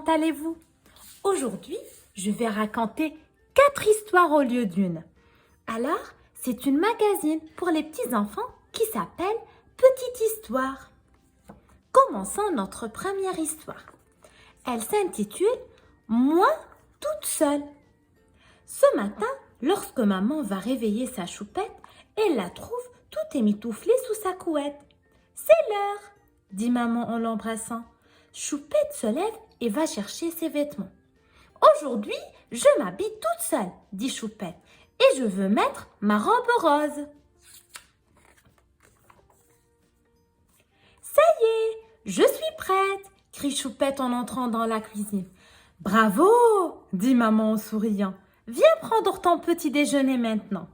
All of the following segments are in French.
comment allez-vous? Aujourd'hui, je vais raconter 4 histoires au lieu d'une. Alors, c'est une magazine pour les petits enfants qui s'appelle Petite Histoire. Commençons notre première histoire. Elle s'intitule Moi toute seule. Ce matin, lorsque maman va réveiller sa choupette, elle la trouve tout émitouflée sous sa couette. C'est l'heure, dit maman en l'embrassant. Choupette se lève et va chercher ses vêtements. Aujourd'hui, je m'habille toute seule, dit Choupette, et je veux mettre ma robe rose. Ça y est, je suis prête, crie Choupette en entrant dans la cuisine. Bravo, dit maman en souriant. Viens prendre ton petit déjeuner maintenant.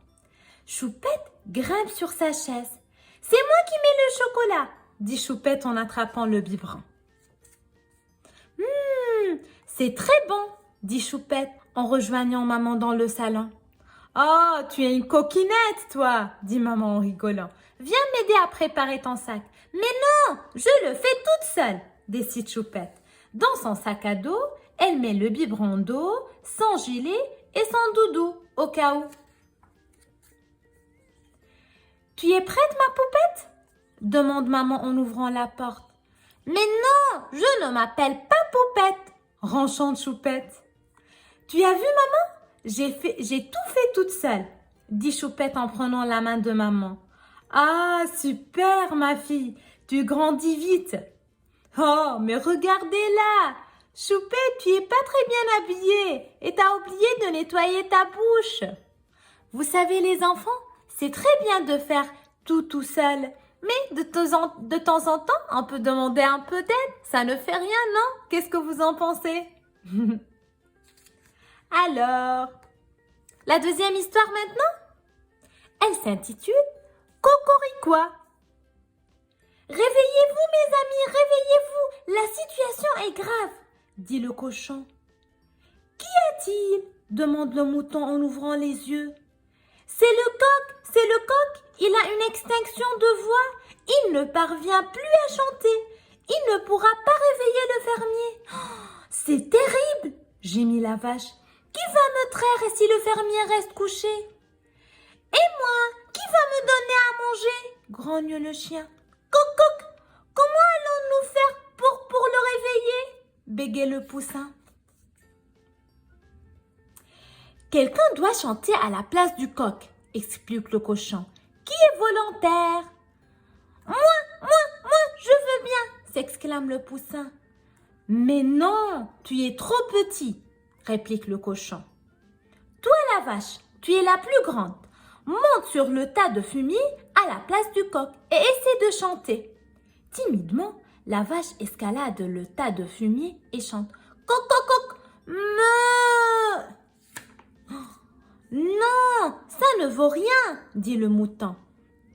Choupette grimpe sur sa chaise. C'est moi qui mets le chocolat, dit Choupette en attrapant le biberon. C'est très bon, dit Choupette en rejoignant maman dans le salon. Oh, tu es une coquinette, toi, dit maman en rigolant. Viens m'aider à préparer ton sac. Mais non, je le fais toute seule, décide Choupette. Dans son sac à dos, elle met le biberon d'eau, son gilet et son doudou, au cas où. Tu es prête, ma poupette? Demande maman en ouvrant la porte. Mais non, je ne m'appelle pas poupette, renchante Choupette. Tu as vu, maman? J'ai tout fait toute seule, dit Choupette en prenant la main de maman. Ah, super, ma fille, tu grandis vite. Oh, mais regardez-la, Choupette, tu es pas très bien habillée et t'as oublié de nettoyer ta bouche. Vous savez, les enfants, c'est très bien de faire tout seul. Mais de temps en temps, on peut demander un peu d'aide. Ça ne fait rien, non? Qu'est-ce que vous en pensez? Alors, la deuxième histoire maintenant? Elle s'intitule Cocoricois. Réveillez-vous, mes amis, réveillez-vous. La situation est grave, dit le cochon. Qu'y a-t-il? Demande le mouton en ouvrant les yeux. C'est le coq, il a une extinction de voix, il ne parvient plus à chanter, il ne pourra pas réveiller le fermier. Oh, c'est terrible, gémit la vache. Qui va me traire si le fermier reste couché? Et moi, qui va me donner à manger? Grogne le chien. Coq, comment allons-nous faire pour le réveiller? Bégait le poussin. Quelqu'un doit chanter à la place du coq, explique le cochon. Qui est volontaire? Moi, je veux bien, s'exclame le poussin. Mais non, tu es trop petit, réplique le cochon. Toi, la vache, tu es la plus grande. Monte sur le tas de fumier à la place du coq et essaie de chanter. Timidement, la vache escalade le tas de fumier et chante. Coq, me. Non, ça ne vaut rien, dit le mouton.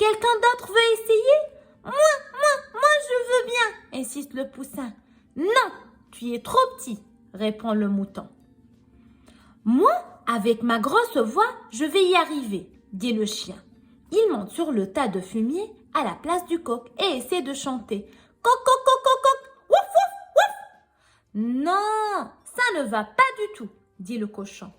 Quelqu'un d'autre veut essayer? Moi, je veux bien, insiste le poussin. Non, tu es trop petit, répond le mouton. Moi, avec ma grosse voix, je vais y arriver, dit le chien. Il monte sur le tas de fumier à la place du coq et essaie de chanter. Coq, wouf, wouf, wouf. Non, ça ne va pas du tout, dit le cochon.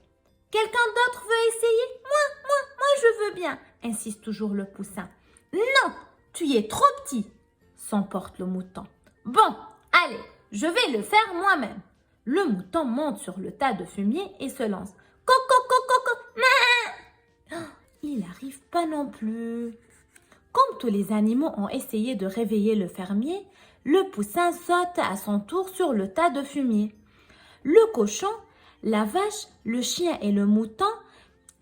Quelqu'un d'autre veut essayer? Moi, je veux bien, insiste toujours le poussin. Non, tu es trop petit, s'emporte le mouton. Bon, allez, je vais le faire moi-même. Le mouton monte sur le tas de fumier et se lance. Coq, il n'arrive pas non plus. Comme tous les animaux ont essayé de réveiller le fermier, le poussin saute à son tour sur le tas de fumier. Le cochon, la vache, le chien et le mouton,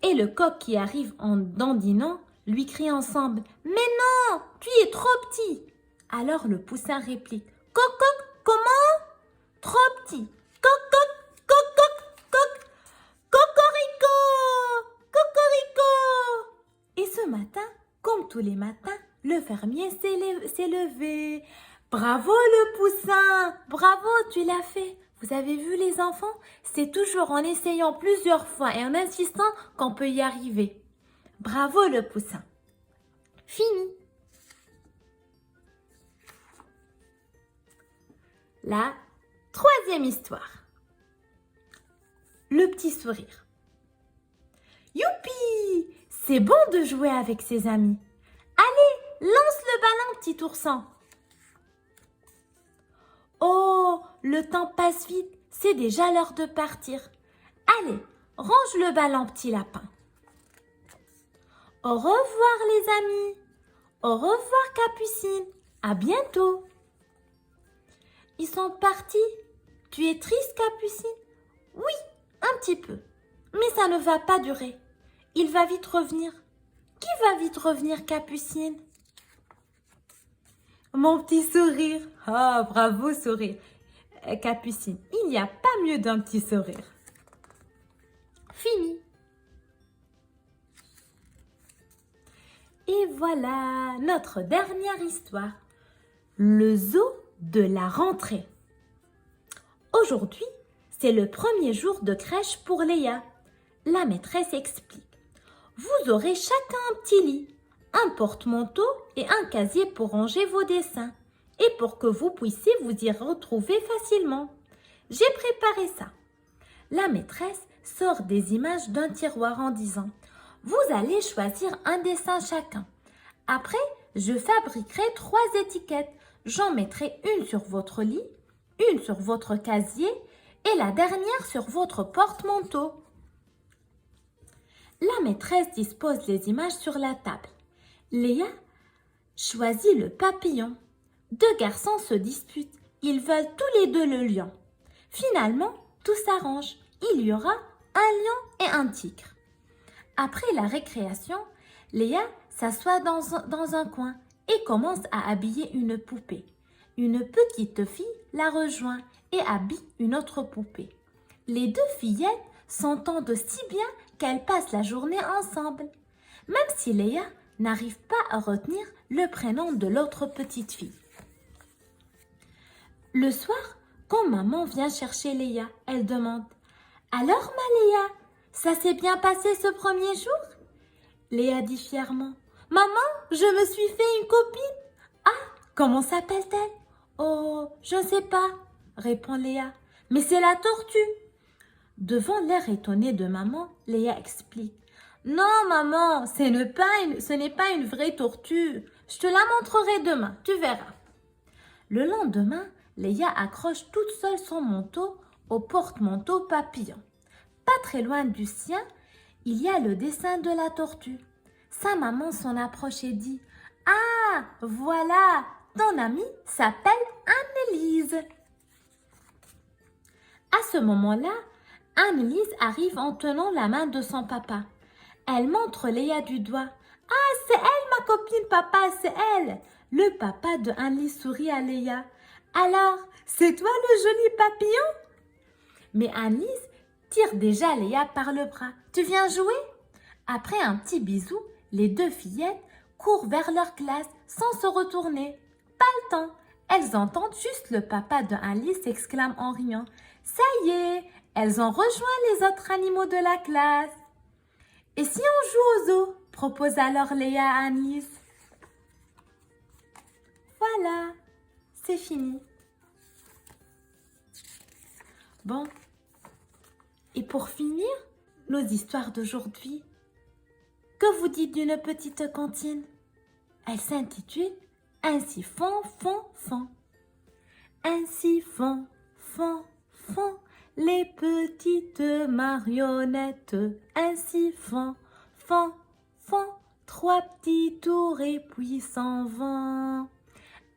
et le coq qui arrive en dandinant, lui crient ensemble « Mais non, tu es trop petit !» Alors le poussin réplique « Coq, comment? Trop petit. Cocorico! Et ce matin, comme tous les matins, le fermier s'est levé. Bravo le poussin! Bravo, tu l'as fait! Vous avez vu les enfants? C'est toujours en essayant plusieurs fois et en insistant qu'on peut y arriver. Bravo le poussin! Fini! La troisième histoire. le petit sourire. Youpi! C'est bon de jouer avec ses amis. Allez, lance le ballon, petit ourson. Oh, le temps passe vite, c'est déjà l'heure de partir. Allez, range le ballon, petit lapin. Au revoir les amis. Au revoir Capucine. À bientôt. Ils sont partis. Tu es triste, Capucine? Oui, un petit peu. Mais ça ne va pas durer. Il va vite revenir. Qui va vite revenir, Capucine? Mon petit sourire. Ah, bravo, sourire. Capucine, il n'y a pas mieux d'un petit sourire. Fini. Et voilà notre dernière histoire. Le zoo de la rentrée. Aujourd'hui, c'est le premier jour de crèche pour Léa. La maîtresse explique. Vous aurez chacun un petit lit, un porte-manteau et un casier pour ranger vos dessins et pour que vous puissiez vous y retrouver facilement. J'ai préparé ça. La maîtresse sort des images d'un tiroir en disant « Vous allez choisir un dessin chacun. Après, je fabriquerai 3 étiquettes. J'en mettrai une sur votre lit, une sur votre casier et la dernière sur votre porte-manteau. » La maîtresse dispose les images sur la table. Léa choisit le papillon. 2 garçons se disputent. Ils veulent tous les 2 le lion. Finalement, tout s'arrange. Il y aura un lion et un tigre. Après la récréation, Léa s'assoit dans un coin et commence à habiller une poupée. Une petite fille la rejoint et habille une autre poupée. Les 2 fillettes s'entendent si bien qu'elles passent la journée ensemble, même si Léa n'arrive pas à retenir le prénom de l'autre petite fille. Le soir, quand maman vient chercher Léa, elle demande « Alors ma Léa, ça s'est bien passé ce premier jour ?» Léa dit fièrement « Maman, je me suis fait une copine. »« Ah, comment s'appelle-t-elle ?»« Oh, je ne sais pas, » répond Léa. « Mais c'est la tortue. » Devant l'air étonné de maman, Léa explique. « Non, maman, ce n'est pas une vraie tortue. Je te la montrerai demain, tu verras. » Le lendemain, Léa accroche toute seule son manteau au porte-manteau papillon. Pas très loin du sien, il y a le dessin de la tortue. Sa maman s'en approche et dit « Ah, voilà, ton amie s'appelle Anne-Élise. » À ce moment-là, Anne-Élise arrive en tenant la main de son papa. Elle montre Léa du doigt. « Ah, c'est elle ma copine, papa, c'est elle !» Le papa de Anne-Élise sourit à Léa. « Alors, c'est toi le joli papillon ?» Mais Anne-Élise tire déjà Léa par le bras. « Tu viens jouer ?» Après un petit bisou, les 2 fillettes courent vers leur classe sans se retourner. Pas le temps. Elles entendent juste le papa de Anne-Élise s'exclame en riant. « Ça y est, elles ont rejoint les autres animaux de la classe. » « Et si on joue au zoo ?» propose alors Léa à Anne-Élise. Voilà, c'est fini. Bon, et pour finir, nos histoires d'aujourd'hui, que vous dites d'une petite cantine? Elle s'intitule « Ainsi font, font, font ». Ainsi font, font, font les petites marionnettes. Ainsi font, font, font 3 petits tours et puis s'en vont.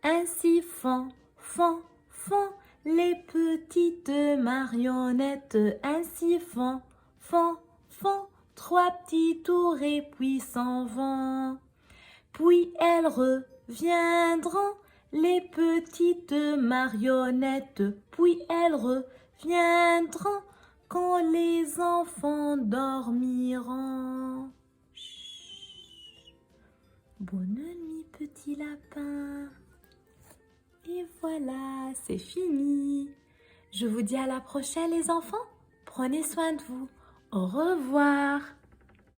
Ainsi font, font, font les petites marionnettes. Ainsi font, font, font 3 petits tours et puis s'en vont. Puis elles reviendront, les petites marionnettes. Puis elles reviendront quand les enfants dormiront. Chut. Bonne nuit, petit lapin. Et voilà, c'est fini. Je vous dis à la prochaine, les enfants. Prenez soin de vous. Au revoir.